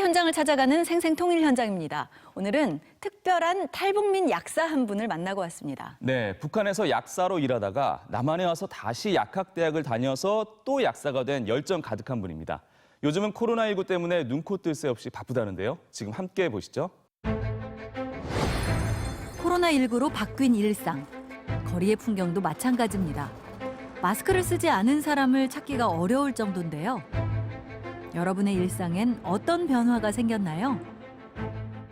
현장을 찾아가는 생생통일 현장입니다. 오늘은 특별한 탈북민 약사 한 분을 만나고 왔습니다. 네, 북한에서 약사로 일하다가 남한에 와서 다시 약학대학을 다녀서 또 약사가 된 열정 가득한 분입니다. 요즘은 코로나19 때문에 눈코 뜰 새 없이 바쁘다는데요. 지금 함께 보시죠. 코로나19로 바뀐 일상. 거리의 풍경도 마찬가지입니다. 마스크를 쓰지 않은 사람을 찾기가 어려울 정도인데요. 여러분의 일상엔 어떤 변화가 생겼나요?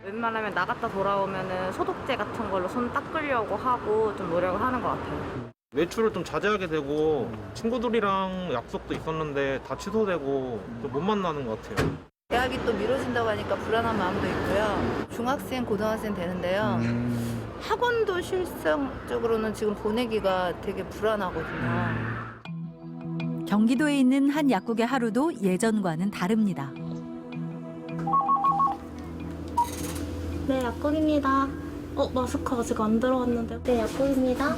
웬만하면 나갔다 돌아오면은 소독제 같은 걸로 손 닦으려고 하고 좀 노력을 하는 것 같아요. 외출을 좀 자제하게 되고 친구들이랑 약속도 있었는데 다 취소되고 좀 못 만나는 것 같아요. 대학이 또 미뤄진다고 하니까 불안한 마음도 있고요. 중학생, 고등학생 되는데요. 학원도 실성적으로는 지금 보내기가 되게 불안하거든요. 경기도에 있는 한 약국의 하루도 예전과는 다릅니다. 네, 약국입니다. 마스크 아직 안 들어왔는데. 네, 약국입니다.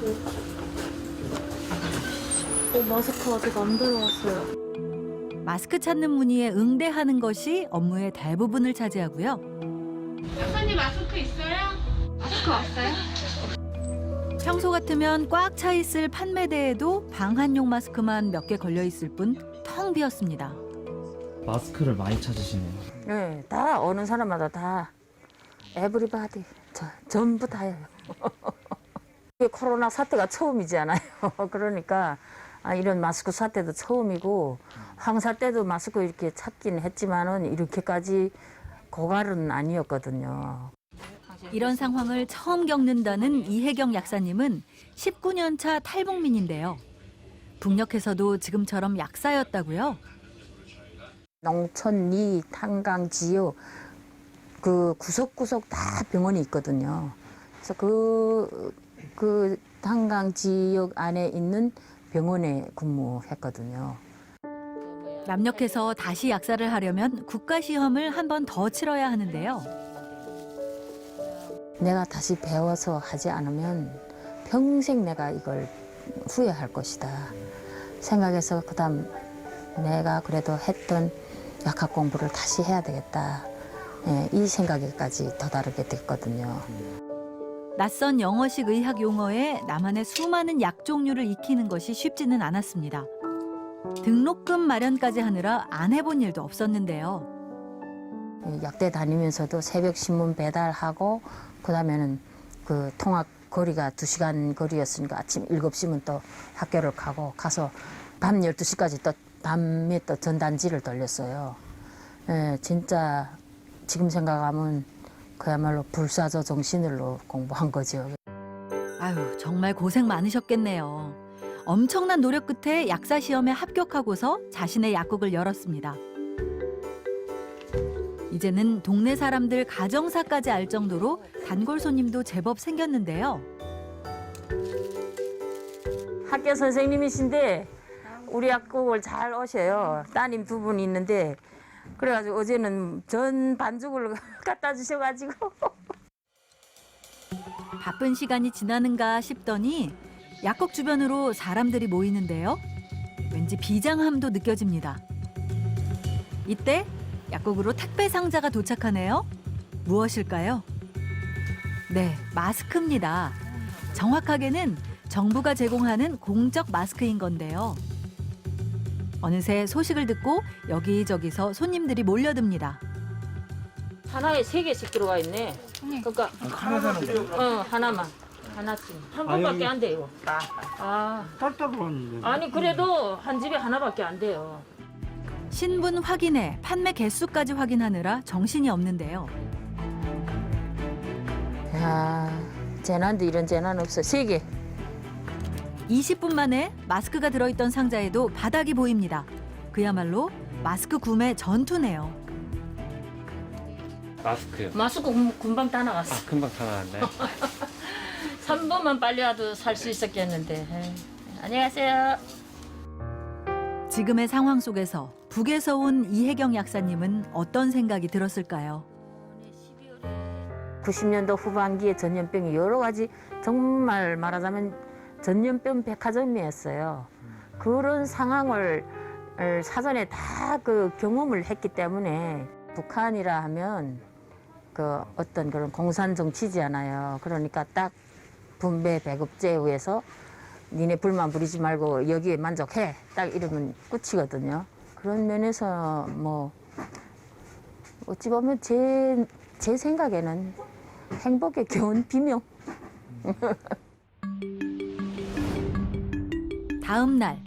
마스크 아직 안 들어왔어요. 마스크 찾는 문의에 응대하는 것이 업무의 대부분을 차지하고요. 약사님 마스크 있어요? 마스크 없어요? 평소 같으면 꽉 차 있을 판매대에도 방한용 마스크만 몇 개 걸려 있을 뿐 텅 비었습니다. 마스크를 많이 찾으시네요. 네, 다 오는 사람마다 다 에브리바디 전부 다예요. 이게 코로나 사태가 처음이잖아요. 그러니까 이런 마스크 사태도 처음이고 황사 때도 마스크 이렇게 찾긴 했지만은 이렇게까지 고갈은 아니었거든요. 이런 상황을 처음 겪는다는 이혜경 약사님은 19년 차 탈북민인데요. 북녘에서도 지금처럼 약사였다고요? 농촌리, 탄강 지역 그 구석구석 다 병원이 있거든요. 그래서 그 탄강 지역 안에 있는 병원에 근무했거든요. 남녘에서 다시 약사를 하려면 국가시험을 한 번 더 치러야 하는데요. 내가 다시 배워서 하지 않으면 평생 내가 이걸 후회할 것이다 생각해서 그다음 내가 그래도 했던 약학 공부를 다시 해야 되겠다. 이 생각에까지 도달하게 됐거든요. 낯선 영어식 의학 용어에 나만의 수많은 약 종류를 익히는 것이 쉽지는 않았습니다. 등록금 마련까지 하느라 안 해본 일도 없었는데요. 약대 다니면서도 새벽 신문 배달하고 그다음에는 그 통학 거리가 2시간 거리였으니까 아침 7시면 또 학교를 가서 밤 12시까지 또 밤에 또 전단지를 돌렸어요. 진짜 지금 생각하면 그야말로 불사조 정신으로 공부한 거죠. 아유, 정말 고생 많으셨겠네요. 엄청난 노력 끝에 약사 시험에 합격하고서 자신의 약국을 열었습니다. 이제는 동네 사람들 가정사까지 알 정도로 단골 손님도 제법 생겼는데요. 학교 선생님이신데 우리 약국을 잘 오셔요. 따님 2분 있는데 그래가지고 어제는 전 반죽을 갖다 주셔가지고 바쁜 시간이 지나는가 싶더니 약국 주변으로 사람들이 모이는데요. 왠지 비장함도 느껴집니다. 이때 약국으로 택배 상자가 도착하네요. 무엇일까요? 네, 마스크입니다. 정확하게는 정부가 제공하는 공적 마스크인 건데요. 어느새 소식을 듣고 여기저기서 손님들이 몰려듭니다. 하나에 3개씩 들어가 있네. 그러니까 하나만. 하나씩. 한 번밖에 안 돼요. 아니 그래도 한 집에 하나밖에 안 돼요. 신분 확인에 판매 개수까지 확인하느라 정신이 없는데요. 야, 재난도 이런 재난 없어. 3개. 20분 만에 마스크가 들어있던 상자에도 바닥이 보입니다. 그야말로 마스크 구매 전투네요. 마스크요? 마스크 금방 다 나갔어. 금방 다 나왔나요? 3번만 빨리 와도 살 수 있었겠는데. 안녕하세요. 지금의 상황 속에서 북에서 온 이혜경 약사님은 어떤 생각이 들었을까요? 90년도 후반기에 전염병이 여러 가지 정말 말하자면 전염병 백화점이었어요. 그런 상황을 사전에 다 그 경험을 했기 때문에 북한이라 하면 그 어떤 그런 공산 정치지잖아요. 그러니까 딱 분배 배급제에 의해서 니네 불만 부리지 말고 여기에 만족해. 딱 이러면 끝이거든요. 그런 면에서 뭐 어찌 보면 제 생각에는 행복의 겨운 비명. 다음 날.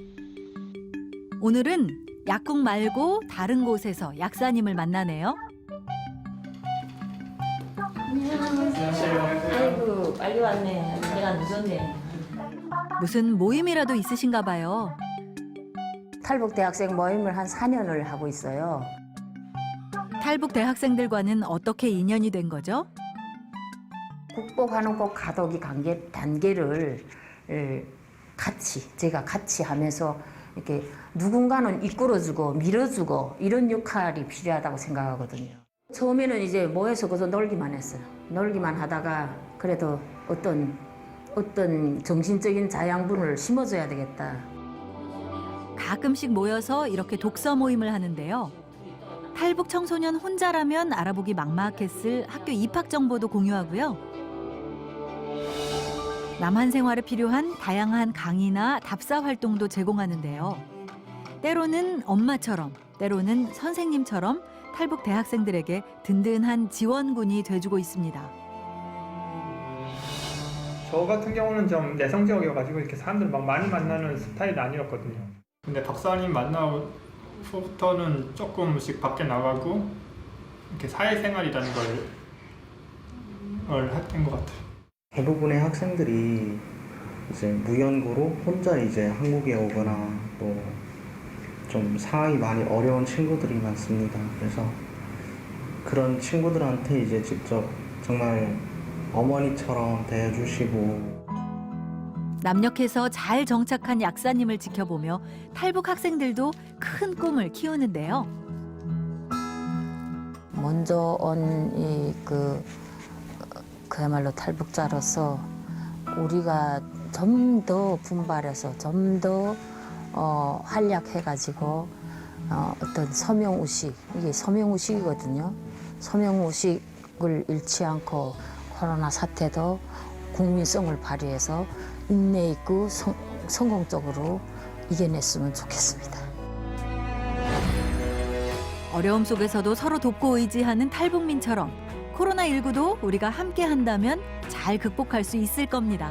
오늘은 약국 말고 다른 곳에서 약사님을 만나네요. 아이고 빨리 왔네. 내가 늦었네. 무슨 모임이라도 있으신가 봐요. 탈북 대학생 모임을 한 4년을 하고 있어요. 탈북 대학생들과는 어떻게 인연이 된 거죠? 국뽕하는 꼭 가덕이 단계를 제가 같이 하면서 이렇게 누군가는 이끌어주고 밀어주고 이런 역할이 필요하다고 생각하거든요. 처음에는 이제 모여서 그저 놀기만 했어요. 놀기만 하다가 그래도 어떤 정신적인 자양분을 심어줘야 되겠다. 가끔씩 모여서 이렇게 독서 모임을 하는데요. 탈북 청소년 혼자라면 알아보기 막막했을 학교 입학 정보도 공유하고요. 남한 생활에 필요한 다양한 강의나 답사 활동도 제공하는데요. 때로는 엄마처럼, 때로는 선생님처럼 탈북 대학생들에게 든든한 지원군이 돼주고 있습니다. 저 같은 경우는 좀 내성적이어가지고 이렇게 사람들 막 많이 만나는 스타일이 아니었거든요. 근데 박사님 만나고 후부터는 조금씩 밖에 나가고 이렇게 사회생활이라는 걸 했던 것 같아요. 대부분의 학생들이 이제 무연고로 혼자 이제 한국에 오거나 또 좀 상황이 많이 어려운 친구들이 많습니다. 그래서 그런 친구들한테 이제 직접 정말 어머니처럼 대해주시고 남녘에서 잘 정착한 약사님을 지켜보며 탈북 학생들도 큰 꿈을 키우는데요. 먼저 온 그야말로 탈북자로서 우리가 좀 더 분발해서 좀 더 활약해가지고 어떤 서명의식, 이게 서명의식이거든요. 서명의식을 잃지 않고 코로나 사태도 국민성을 발휘해서 인내 있고 성공적으로 이겨냈으면 좋겠습니다. 어려움 속에서도 서로 돕고 의지하는 탈북민처럼 코로나19도 우리가 함께 한다면 잘 극복할 수 있을 겁니다.